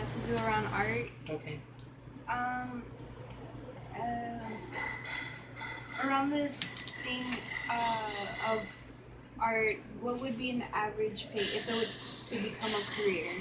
has to do around art. Okay. Um, around this thing of art, what would be an average pay if it would to become a career?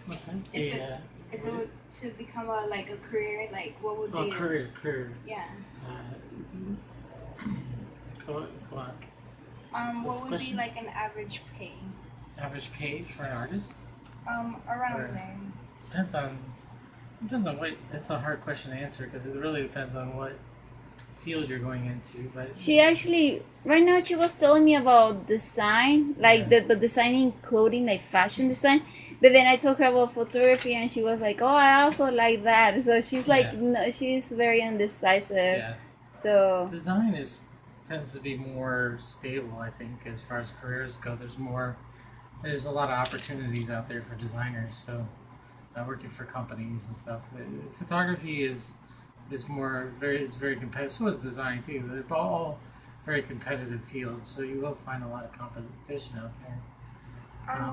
What's that? If it if it would to become a like a career, like what would Oh, be career. yeah. Uh, go on. What's What the would be question? like an average pay? Average pay for an artist? Around Or there. depends on what. It's a hard question to answer because it really depends on what field you're going into. But She actually right now she was telling me about design, like Yeah. the designing clothing, like fashion design. But then I told her about photography, and she was like, "Oh, I also like that." So she's like, Yeah. no, she's very indecisive. yeah, So design is tends to be more stable. I think as far as careers go, there's a lot of opportunities out there for designers. So working for companies and stuff. Photography is very competitive. So is design too. They're all very competitive fields. So you will find a lot of competition out there.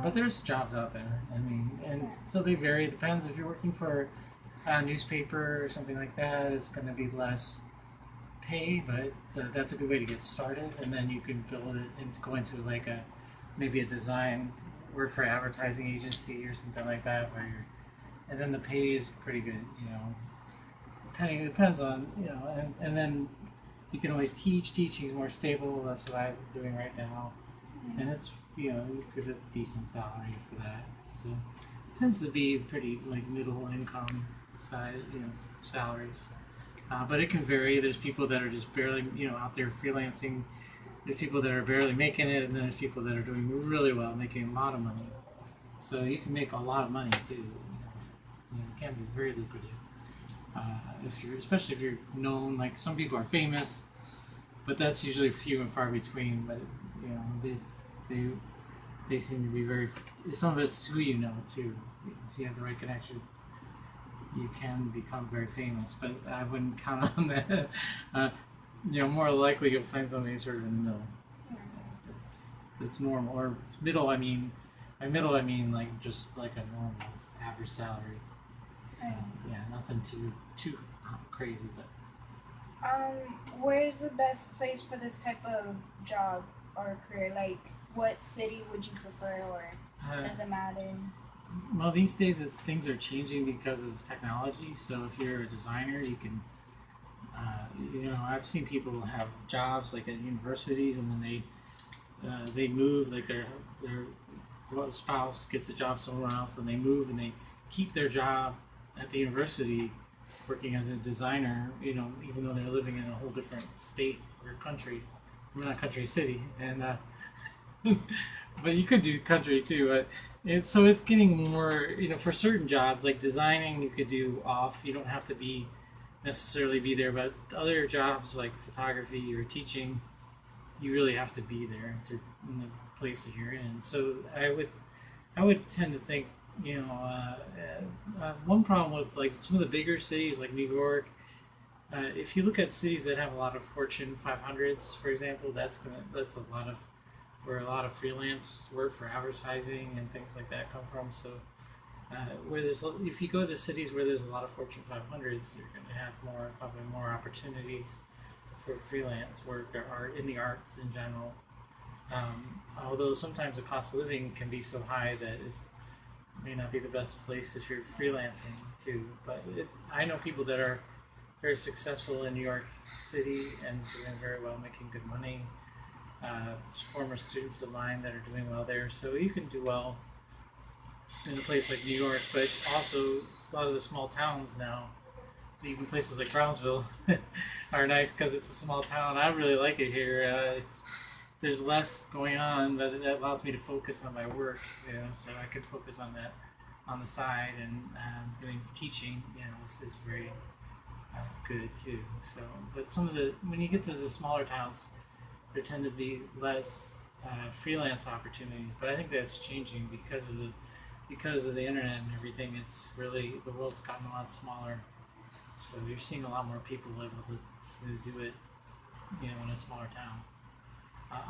But there's jobs out there. I mean, and so they vary. It depends if you're working for a newspaper or something like that. It's going to be less pay, but that's a good way to get started. And then you can build it and go into like maybe a design work for advertising agency or something like that, where you're, and then the pay is pretty good. Depending it depends on and then you can always teach. Teaching is more stable. That's what I'm doing right now, and it's you get a decent salary for that. So it tends to be pretty like middle income size salaries. But it can vary. There's people that are just barely, out there freelancing. There's people that are barely making it, and then there's people that are doing really well, making a lot of money. So you can make a lot of money too. It can be very lucrative if you're, especially if you're known. Like some people are famous, but that's usually few and far between. But they they seem to be very. Some of it's who you know too. If you have the right connection, you can become very famous, but I wouldn't count on that. More likely you'll find somebody sort of in the middle. That's normal or middle. I mean, by middle I mean like just like a normal average salary. So yeah, nothing too crazy, but Where's the best place for this type of job or career? Like, what city would you prefer, or does it matter? well, these days things are changing because of technology. So if you're a designer, you can. I've seen people have jobs like at universities, and then they move, like their spouse gets a job somewhere else, and they move and they keep their job at the university, working as a designer. Even though they're living in a whole different state or country, not country, city, and but you could do country too. But it's getting more. For certain jobs like designing, you could do off. You don't have to necessarily be there. But other jobs like photography or teaching, you really have to be there in the place that you're in. So I would tend to think. One problem with like some of the bigger cities like New York. If you look at cities that have a lot of Fortune 500s, for example, that's a lot of where a lot of freelance work for advertising and things like that come from. So, if you go to cities where there's a lot of Fortune 500s, you're going to have probably more opportunities for freelance work or in the arts in general. Although sometimes the cost of living can be so high that it may not be the best place if you're freelancing too. But I know people that are very successful in New York City and doing very well, making good money. Former students of mine that are doing well there. So you can do well in a place like New York, but also a lot of the small towns now, even places like Brownsville, are nice because it's a small town. I really like it here. There's less going on, but that allows me to focus on my work. So I can focus on that on the side, and doing teaching. Is very good too. So, but when you get to the smaller towns, there tend to be less freelance opportunities. But I think that's changing because of the internet and everything. It's really the world's gotten a lot smaller, so you're seeing a lot more people able to do it, in a smaller town.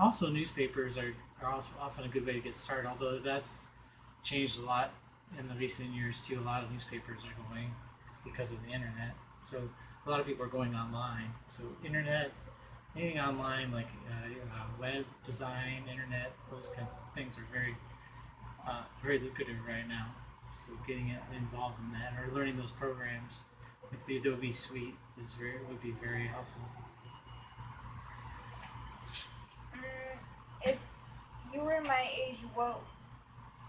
Also, newspapers are also often a good way to get started. Although that's changed a lot in the recent years too, a lot of newspapers are going because of the internet. So a lot of people are going online. So internet, anything online like web design, internet, those kinds of things are very lucrative right now. So getting involved in that or learning those programs, like the Adobe Suite, would be very helpful. If you were my age, what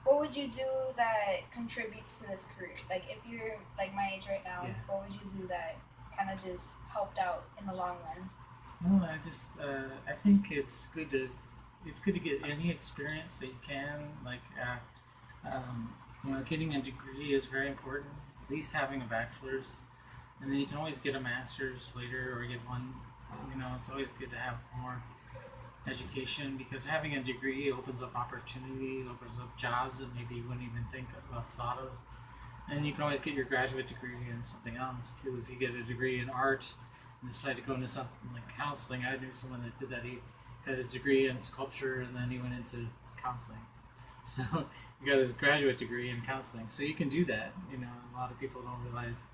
would you do that contributes to this career? Like if you're like my age right now, Yeah. what would you do that kind of just helped out in the long run? No, I think it's good to get any experience that you can. Like, getting a degree is very important. At least having a bachelor's, and then you can always get a master's later or get one. It's always good to have more education because having a degree opens up opportunities, opens up jobs that maybe you wouldn't even thought of. And you can always get your graduate degree in something else too. If you get a degree in art and decide to go into something like counseling, I knew someone that did that. He got his degree in sculpture and then he went into counseling. So he got his graduate degree in counseling. So you can do that. A lot of people don't realize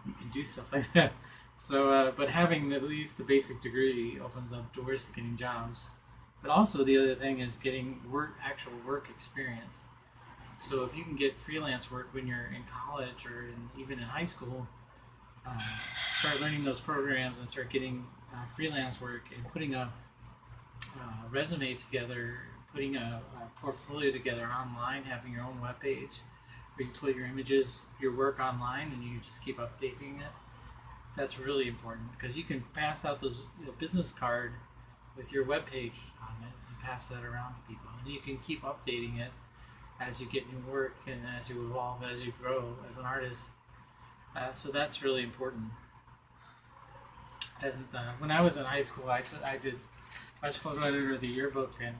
you can do stuff like that. So, but having at least the basic degree opens up doors to getting jobs. But also the other thing is getting actual work experience. So if you can get freelance work when you're in college or even in high school, start learning those programs and start getting freelance work and putting a resume together, putting a portfolio together online, having your own webpage where you put your images, your work online, and you just keep updating it. That's really important because you can pass out those business card with your webpage on it and pass that around to people, and you can keep updating it as you get new work and as you evolve, as you grow as an artist. So that's really important. And when I was in high school, I was photo editor of the yearbook and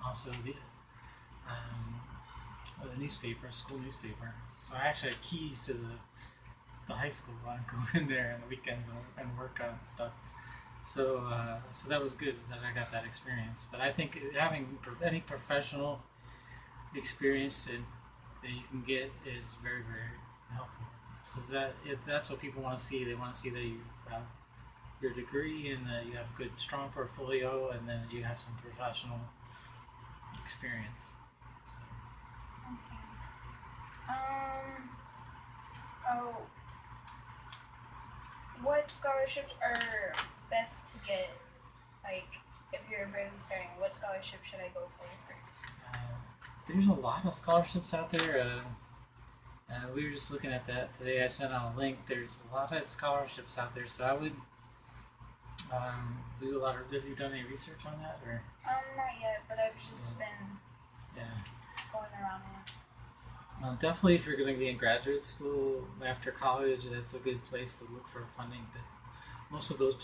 also the newspaper, school newspaper. So I actually had keys to the high school. I'd go in there on the weekends and work on stuff. So that was good that I got that experience. But I think having any professional experience that you can get is very, very helpful. So that's what people want to see. They want to see that you have your degree and that you have a good, strong portfolio, and then you have some professional experience. So. What scholarships are best to get? Like, if you're barely starting, what scholarship should I go for first? There's a lot of scholarships out there. We were just looking at that today. I sent out a link. There's a lot of scholarships out there, so I would do a lot of. Have you done any research on that, or? Not yet, but I've just been going around it. Definitely, if you're going to be in graduate school after college, that's a good place to look for funding. Because most of those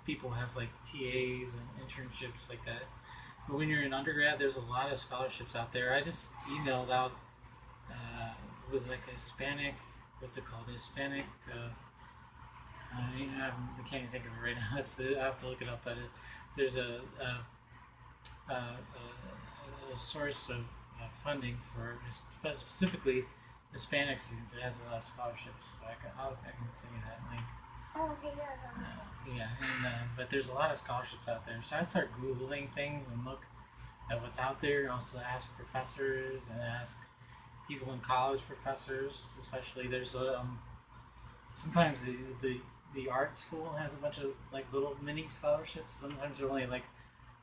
people have like TAs and internships like that. But when you're in undergrad, there's a lot of scholarships out there. I just emailed out. It was like a Hispanic. What's it called? Hispanic. I can't even think of it right now. I have to look it up. But there's a source of funding for specifically Hispanic students. It has a lot of scholarships. So I can send you that link. Oh, okay, yeah. But there's a lot of scholarships out there. So I start Googling things and look at what's out there. Also ask professors and ask people in college, professors especially. There's sometimes the art school has a bunch of like little mini scholarships. Sometimes they're only like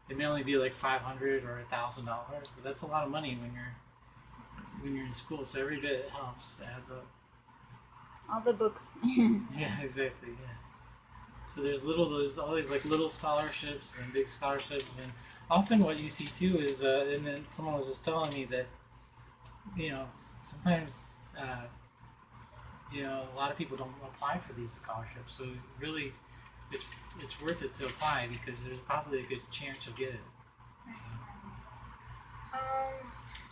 it may only be like $500 or $1,000, but that's a lot of money when you're in school. So every bit helps, adds up. All the books. Yeah, exactly. Yeah. So there's always like little scholarships and big scholarships, and often what you see too is, and then someone was just telling me that, sometimes, a lot of people don't apply for these scholarships. So really, it's worth it to apply because there's probably a good chance you'll get it. So.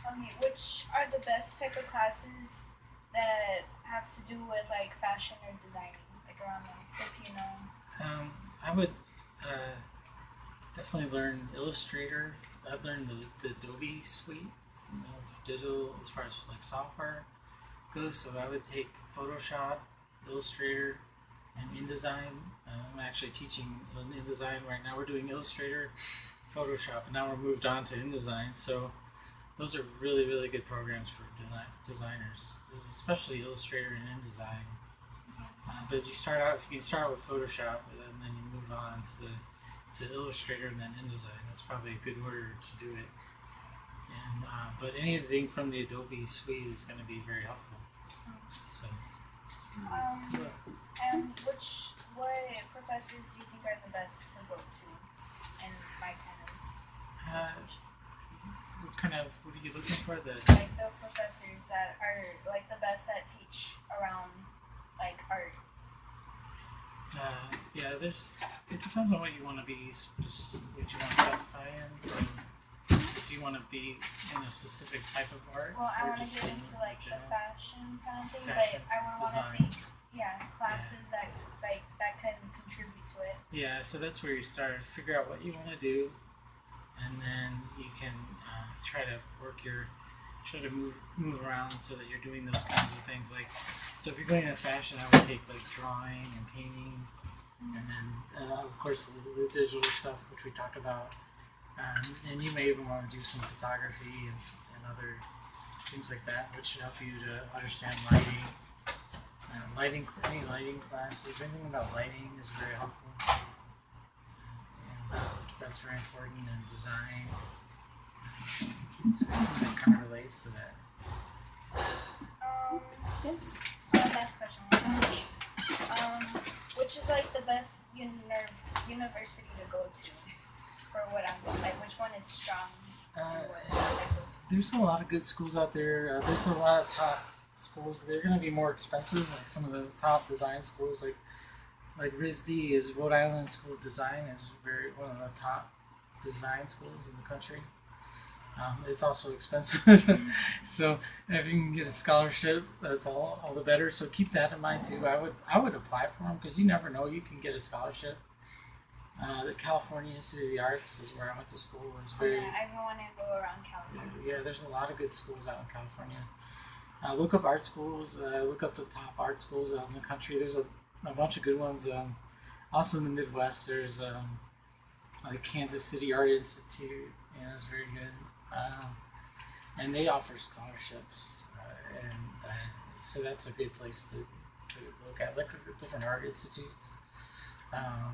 Okay, which are the best type of classes that have to do with like fashion or designing, like around there, if you know? I would definitely learn Illustrator. I've learned the Adobe Suite. of digital as far as like software goes. So I would take Photoshop, Illustrator, and InDesign. I'm actually teaching InDesign right now. We're doing Illustrator, Photoshop, and now we're moved on to InDesign. So those are really, really good programs for designers, especially Illustrator and InDesign. But you start out, if you can start with Photoshop, and then you move on to Illustrator and then InDesign. That's probably a good order to do it. And but anything from the Adobe suite is going to be very helpful. So. And what professors do you think are the best to go to in my kind of What are you looking for? like the professors that are like the best that teach around like art? Yeah, it depends on what you want to be, what you want to specify in. So, do you want to be in a specific type of art? Well, I or want to just get in into like the general? fashion kind of thing, Fashion, but I want to design. take classes that can contribute to it. Yeah, so that's where you start. Figure out what you want to do, and then you can try to move around so that you're doing those kinds of things. Like, so if you're going into fashion, I would take like drawing and painting, and then of course the digital stuff which we talked about, and you may even want to do some photography and other things like that, which should help you to understand lighting. Any lighting classes, anything about lighting is very helpful, and that's very important in design. So that kind of relates to that. Last question. Which is like the best university to go to for what I'm doing? Like, which one is strong? There's a lot of good schools out there. There's a lot of top schools. They're going to be more expensive. Like some of the top design schools, like RISD is Rhode Island School of Design, is one of the top design schools in the country. It's also expensive, so if you can get a scholarship, that's all the better. So keep that in mind too. I would apply for them because you never know, you can get a scholarship. The California Institute of the Arts is where I went to school. It's very I want to go around California. yeah. There's a lot of good schools out in California. Look up art schools. Look up the top art schools out in the country. There's a bunch of good ones. Also in the Midwest, there's like Kansas City Art Institute. Yeah, it's very good. And they offer scholarships, so that's a good place to look at. Look at different art institutes.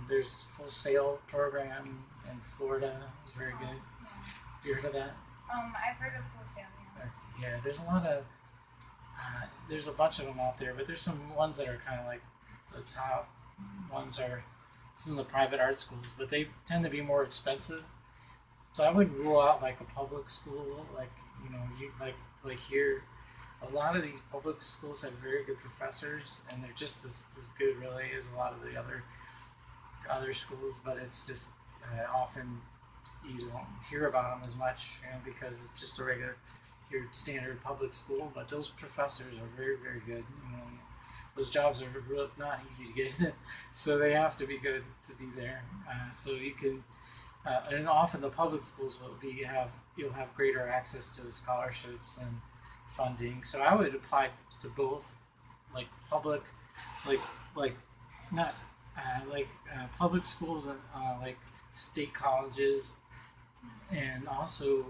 There's Full Sail program in Florida. It's very good. Have you heard of that? I've heard of Full Sail. Yeah, there's a lot of there's a bunch of them out there, but there's some ones that are kind of like the top ones are some of the private art schools, but they tend to be more expensive. So I would rule out like a public school, like like here. A lot of these public schools have very good professors, and they're just as good really as a lot of the other schools. But it's just often you don't hear about them as much, because it's just your standard public school. But those professors are very, very good. Those jobs are really not easy to get, so they have to be good to be there. So you can. And often the public schools you'll have greater access to the scholarships and funding. So I would apply to both, like public, like not public schools and like state colleges, and also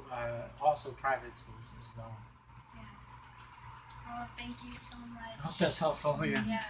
private schools as well. Yeah. Well, thank you so much. I hope that's helpful. Yeah. Yeah.